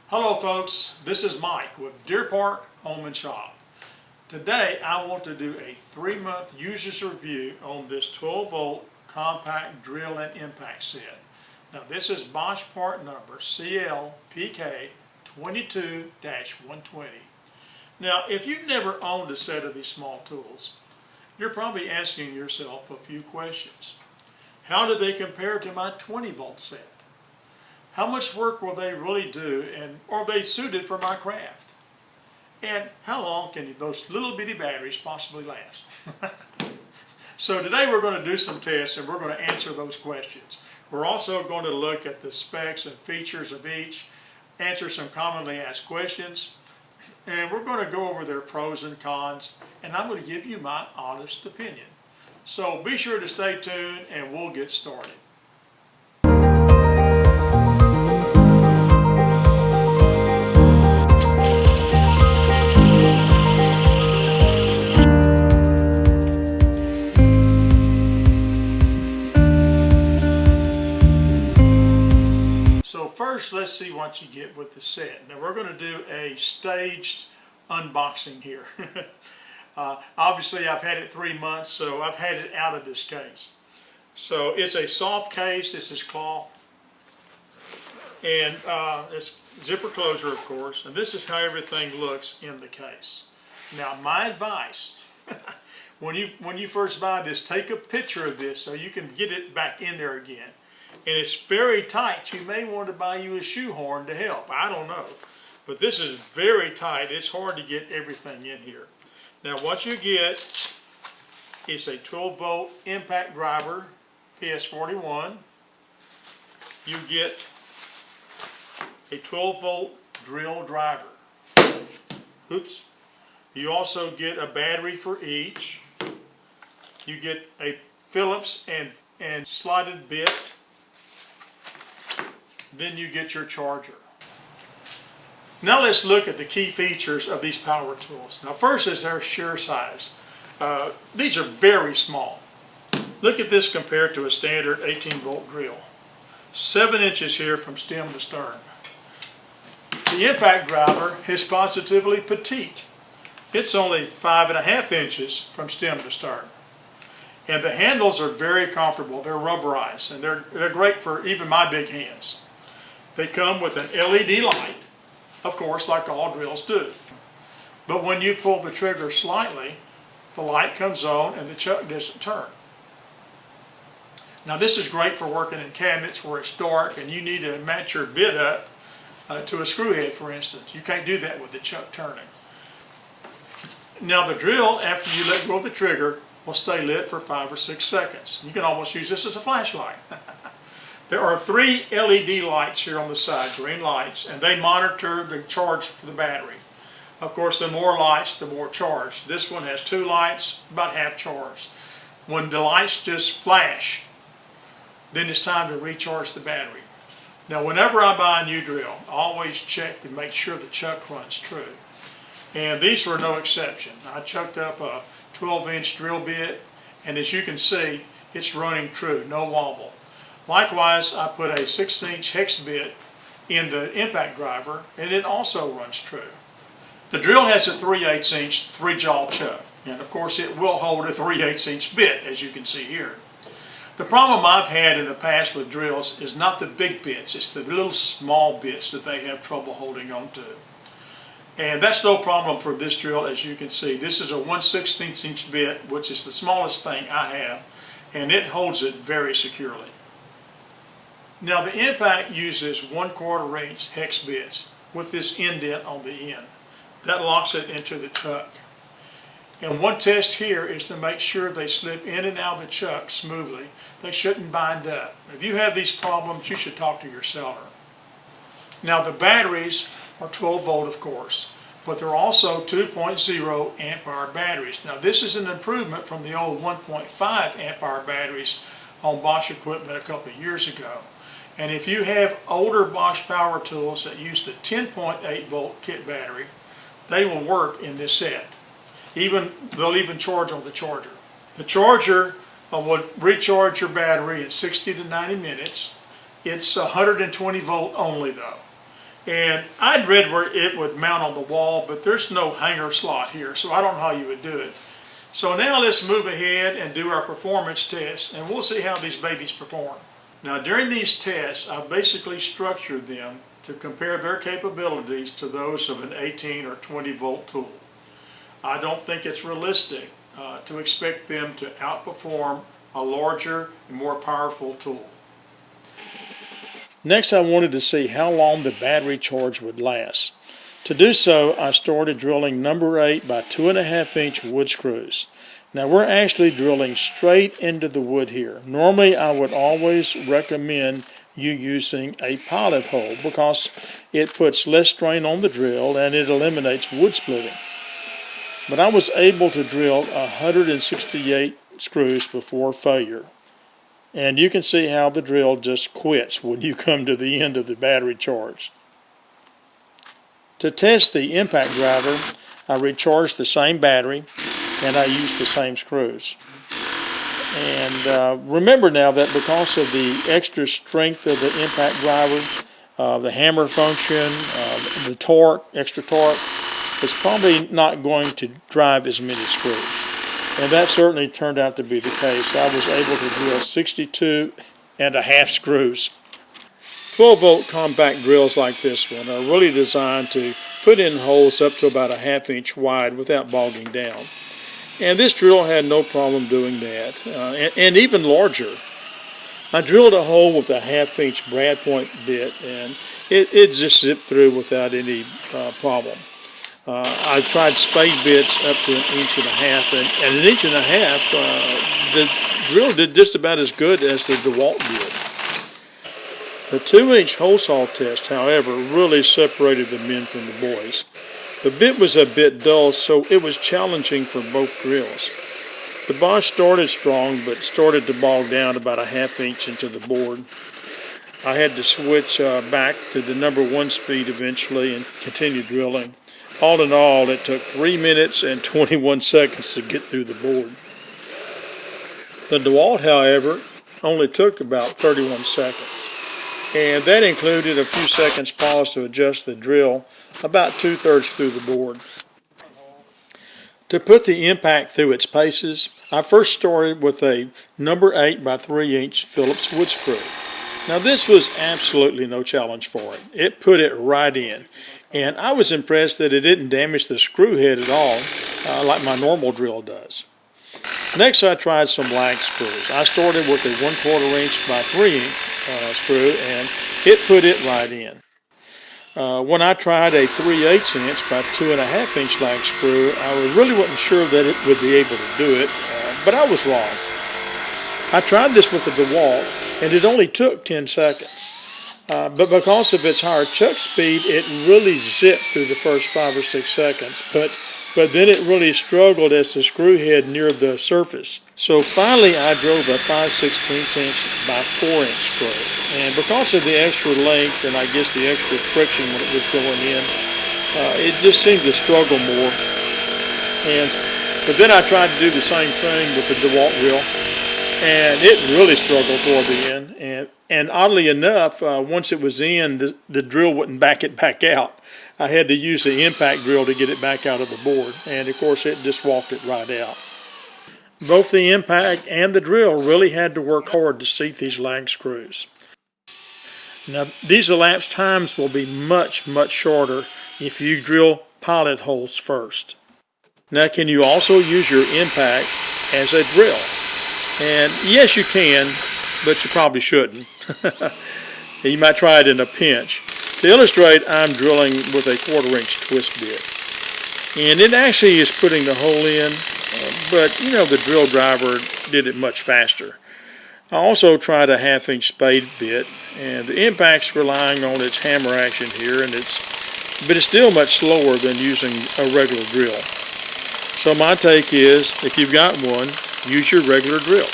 Hello folks, this is Mike with Deer Park Home and Shop. Today I want to do a 3-month user's review on this 12 volt compact drill and impact set. Now this is Bosch part number CLPK22-120. Now if you've never owned a set of these small tools, you're probably asking yourself a few questions. How do they compare to my 20 volt set? How much work will they really do, and are they suited for my craft? And how long can those little bitty batteries possibly last? So today we're going to do some tests and we're going to answer those questions. We're also going to look at the specs and features of each, answer some commonly asked questions, and we're going to go over their pros and cons, and I'm going to give you my honest opinion. So be sure to stay tuned and we'll get started. First, let's see what you get with the set. Now we're going to do a staged unboxing here. Obviously I've had it 3 months, so I've had it out of this case. So it's a soft case, this is cloth, and it's zipper closure of course, and this is how everything looks in the case. Now my advice, when you first buy this, take a picture of this so you can get it back in there again. And it's very tight. You may want to buy you a shoehorn to help. I don't know. But this is very tight. It's hard to get everything in here. Now what you get is a 12 volt impact driver, PS41. You get a 12 volt drill driver. Oops. You also get a battery for each. You get a Phillips and slotted bit. Then you get your charger. Now let's look at the key features of these power tools. Now first is their shear size. These are very small. Look at this compared to a standard 18 volt drill. 7 inches here from stem to stern. The impact driver is positively petite. It's only 5.5 inches from stem to stern. And the handles are very comfortable. They're rubberized and they're great for even my big hands. They come with an LED light, of course, like all drills do. But when you pull the trigger slightly, the light comes on and the chuck doesn't turn. Now this is great for working in cabinets where it's dark and you need to match your bit up to a screw head, for instance. You can't do that with the chuck turning. Now the drill, after you let go of the trigger, will stay lit for 5 or 6 seconds. You can almost use this as a flashlight. There are 3 LED lights here on the side, green lights, and they monitor the charge for the battery. Of course, the more lights, the more charge. This one has 2 lights, about half charged. When the lights just flash, then it's time to recharge the battery. Now, whenever I buy a new drill, I always check to make sure the chuck runs true. And these were no exception. I chucked up a 12-inch drill bit, and as you can see, it's running true, no wobble. Likewise, I put a 6-inch hex bit in the impact driver, and it also runs true. The drill has a 3/8 inch 3-jaw chuck, and of course it will hold a 3/8 inch bit, as you can see here. The problem I've had in the past with drills is not the big bits, it's the little small bits that they have trouble holding on to. And that's no problem for this drill, as you can see. This is a 1/16 inch bit, which is the smallest thing I have, and it holds it very securely. Now the impact uses 1/4 inch hex bits with this indent on the end. That locks it into the chuck. And one test here is to make sure they slip in and out of the chuck smoothly. They shouldn't bind up. If you have these problems, you should talk to your seller. Now the batteries are 12 volt of course, but they're also 2.0 amp hour batteries. Now this is an improvement from the old 1.5 amp hour batteries on Bosch equipment a couple of years ago. And if you have older Bosch power tools that use the 10.8 volt kit battery, they will work in this set. They'll even charge on the charger. The charger will recharge your battery in 60 to 90 minutes. It's 120 volt only though. And I'd read where it would mount on the wall, but there's no hanger slot here, so I don't know how you would do it. So now let's move ahead and do our performance tests, and we'll see how these babies perform. Now during these tests, I basically structured them to compare their capabilities to those of an 18 or 20 volt tool. I don't think it's realistic to expect them to outperform a larger and more powerful tool. Next, I wanted to see how long the battery charge would last. To do so, I started drilling number 8 by 2.5 inch wood screws. Now we're actually drilling straight into the wood here. Normally I would always recommend you using a pilot hole because it puts less strain on the drill and it eliminates wood splitting. But I was able to drill 168 screws before failure. And you can see how the drill just quits when you come to the end of the battery charge. To test the impact driver, I recharged the same battery and I used the same screws. And remember now that because of the extra strength of the impact driver, the hammer function, the torque, extra torque, it's probably not going to drive as many screws. And that certainly turned out to be the case. I was able to drill 62.5 screws. 12 volt compact drills like this one are really designed to put in holes up to about 1/2 inch wide without bogging down. And this drill had no problem doing that, and even larger. I drilled a hole with a 1/2 inch brad point bit and it just zipped through without any problem. I tried spade bits up to 1.5 inches, and 1.5 inches, the drill did just about as good as the DeWalt did. The 2-inch hole saw test, however, really separated the men from the boys. The bit was a bit dull, so it was challenging for both drills. The Bosch started strong, but started to bog down about 1/2 inch into the board. I had to switch back to the number 1 speed eventually and continue drilling. All in all, it took 3 minutes and 21 seconds to get through the board. The DeWalt, however, only took about 31 seconds. And that included a few seconds pause to adjust the drill about 2/3 through the board. To put the impact through its paces, I first started with a number 8 by 3 inch Phillips wood screw. Now this was absolutely no challenge for it. It put it right in. And I was impressed that it didn't damage the screw head at all, like my normal drill does. Next I tried some lag screws. I started with a 1/4 inch by 3 inch screw and it put it right in. When I tried a 3/8 inch by 2.5 inch lag screw, I really wasn't sure that it would be able to do it, but I was wrong. I tried this with a DeWalt and it only took 10 seconds. But because of its higher chuck speed, it really zipped through the first 5 or 6 seconds. But then it really struggled as the screw head neared the surface. So finally I drove a 5/16 inch by 4 inch screw. And because of the extra length and I guess the extra friction when it was going in, it just seemed to struggle more. But then I tried to do the same thing with the DeWalt drill. And it really struggled toward the end. And oddly enough, once it was in, the drill wouldn't back it back out. I had to use the impact drill to get it back out of the board. And of course, it just walked it right out. Both the impact and the drill really had to work hard to seat these lag screws. Now, these elapsed times will be much, much shorter if you drill pilot holes first. Now, can you also use your impact as a drill? And yes, you can, but you probably shouldn't. You might try it in a pinch. To illustrate, I'm drilling with a 1/4 inch twist bit. And it actually is putting the hole in, but you know, the drill driver did it much faster. I also tried a 1/2 inch spade bit, and the impact's relying on its hammer action here, but it's still much slower than using a regular drill. So my take is, if you've got one, use your regular drill.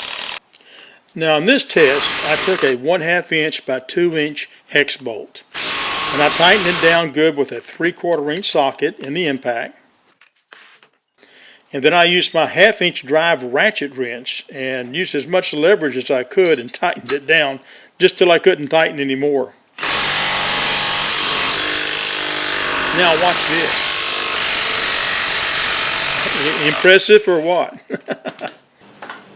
Now in this test, I took a 1/2 inch by 2 inch hex bolt, and I tightened it down good with a 3/4 inch socket in the impact. And then I used my 1/2 inch drive ratchet wrench and used as much leverage as I could and tightened it down just till I couldn't tighten anymore. Now watch this. Impressive or what?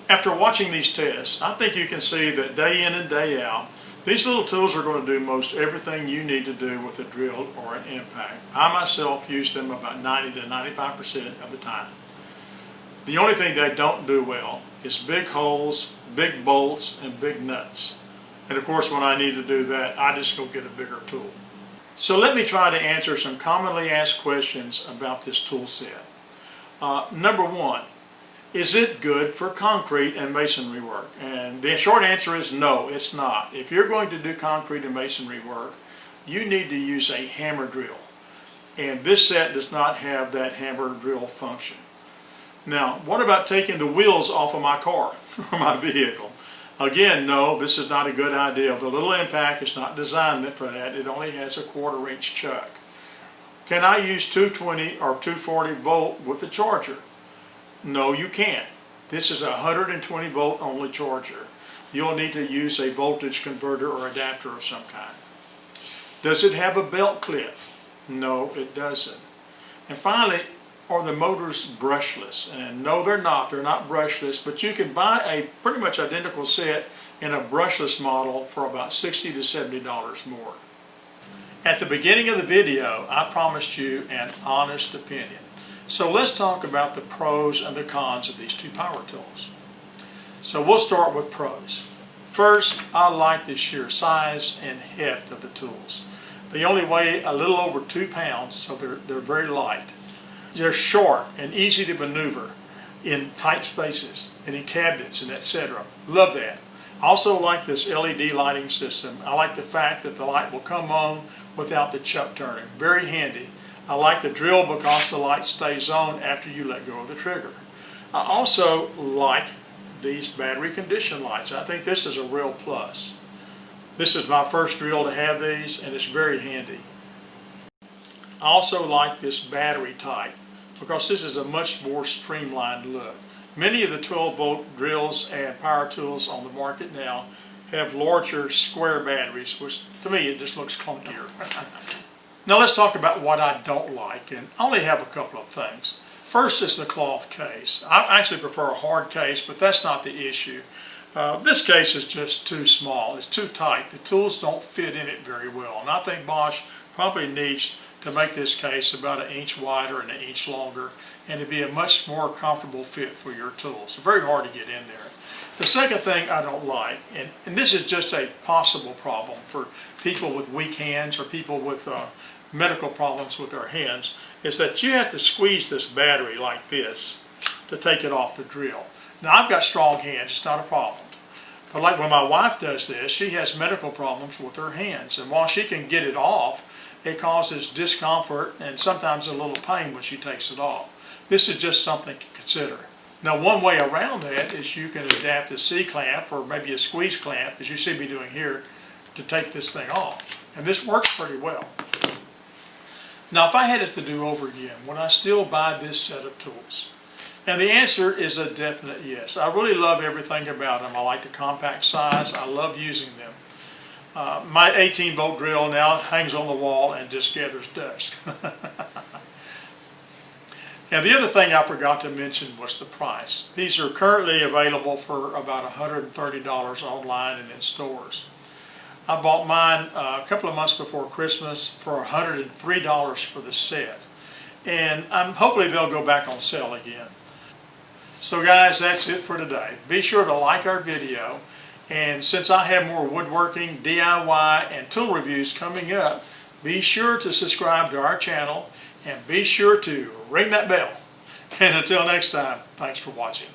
After watching these tests, I think you can see that day in and day out, these little tools are going to do most everything you need to do with a drill or an impact. I myself use them about 90 to 95% of the time. The only thing they don't do well is big holes, big bolts, and big nuts. And of course, when I need to do that, I just go get a bigger tool. So let me try to answer some commonly asked questions about this tool set. Number one, is it good for concrete and masonry work? And the short answer is no, it's not. If you're going to do concrete and masonry work, you need to use a hammer drill. And this set does not have that hammer drill function. Now, what about taking the wheels off of my car or my vehicle? Again, no, this is not a good idea. The little impact is not designed for that. It only has a 1/4 inch chuck. Can I use 220 or 240 volt with the charger? No, you can't. This is a 120 volt only charger. You'll need to use a voltage converter or adapter of some kind. Does it have a belt clip? No, it doesn't. And finally, are the motors brushless? And no, they're not. They're not brushless, but you can buy a pretty much identical set in a brushless model for about $60 to $70 more. At the beginning of the video, I promised you an honest opinion. So let's talk about the pros and the cons of these two power tools. So we'll start with pros. First, I like the sheer size and heft of the tools. They only weigh a little over 2 pounds, so they're very light. They're short and easy to maneuver in tight spaces and in cabinets and etc. Love that. I also like this LED lighting system. I like the fact that the light will come on without the chuck turning. Very handy. I like the drill because the light stays on after you let go of the trigger. I also like these battery condition lights. I think this is a real plus. This is my first drill to have these, and it's very handy. I also like this battery type because this is a much more streamlined look. Many of the 12 volt drills and power tools on the market now have larger square batteries, which to me it just looks clunkier. Now let's talk about what I don't like, and I only have a couple of things. First is the cloth case. I actually prefer a hard case, but that's not the issue. This case is just too small. It's too tight. The tools don't fit in it very well, and I think Bosch probably needs to make this case about 1 inch wider and 1 inch longer, and it'd be a much more comfortable fit for your tools. It's very hard to get in there. The second thing I don't like, and this is just a possible problem for people with weak hands or people with medical problems with their hands, is that you have to squeeze this battery like this to take it off the drill. Now I've got strong hands, it's not a problem. But like when my wife does this, she has medical problems with her hands, and while she can get it off, it causes discomfort and sometimes a little pain when she takes it off. This is just something to consider. Now one way around that is you can adapt a C-clamp or maybe a squeeze clamp, as you see me doing here, to take this thing off. And this works pretty well. Now if I had it to do over again, would I still buy this set of tools? And the answer is a definite yes. I really love everything about them. I like the compact size. I love using them. My 18 volt drill now hangs on the wall and just gathers dust. And the other thing I forgot to mention was the price. These are currently available for about $130 online and in stores. I bought mine a couple of months before Christmas for $103 for the set. And hopefully they'll go back on sale again. So guys, that's it for today. Be sure to like our video. And since I have more woodworking, DIY, and tool reviews coming up, be sure to subscribe to our channel and be sure to ring that bell. And until next time, thanks for watching.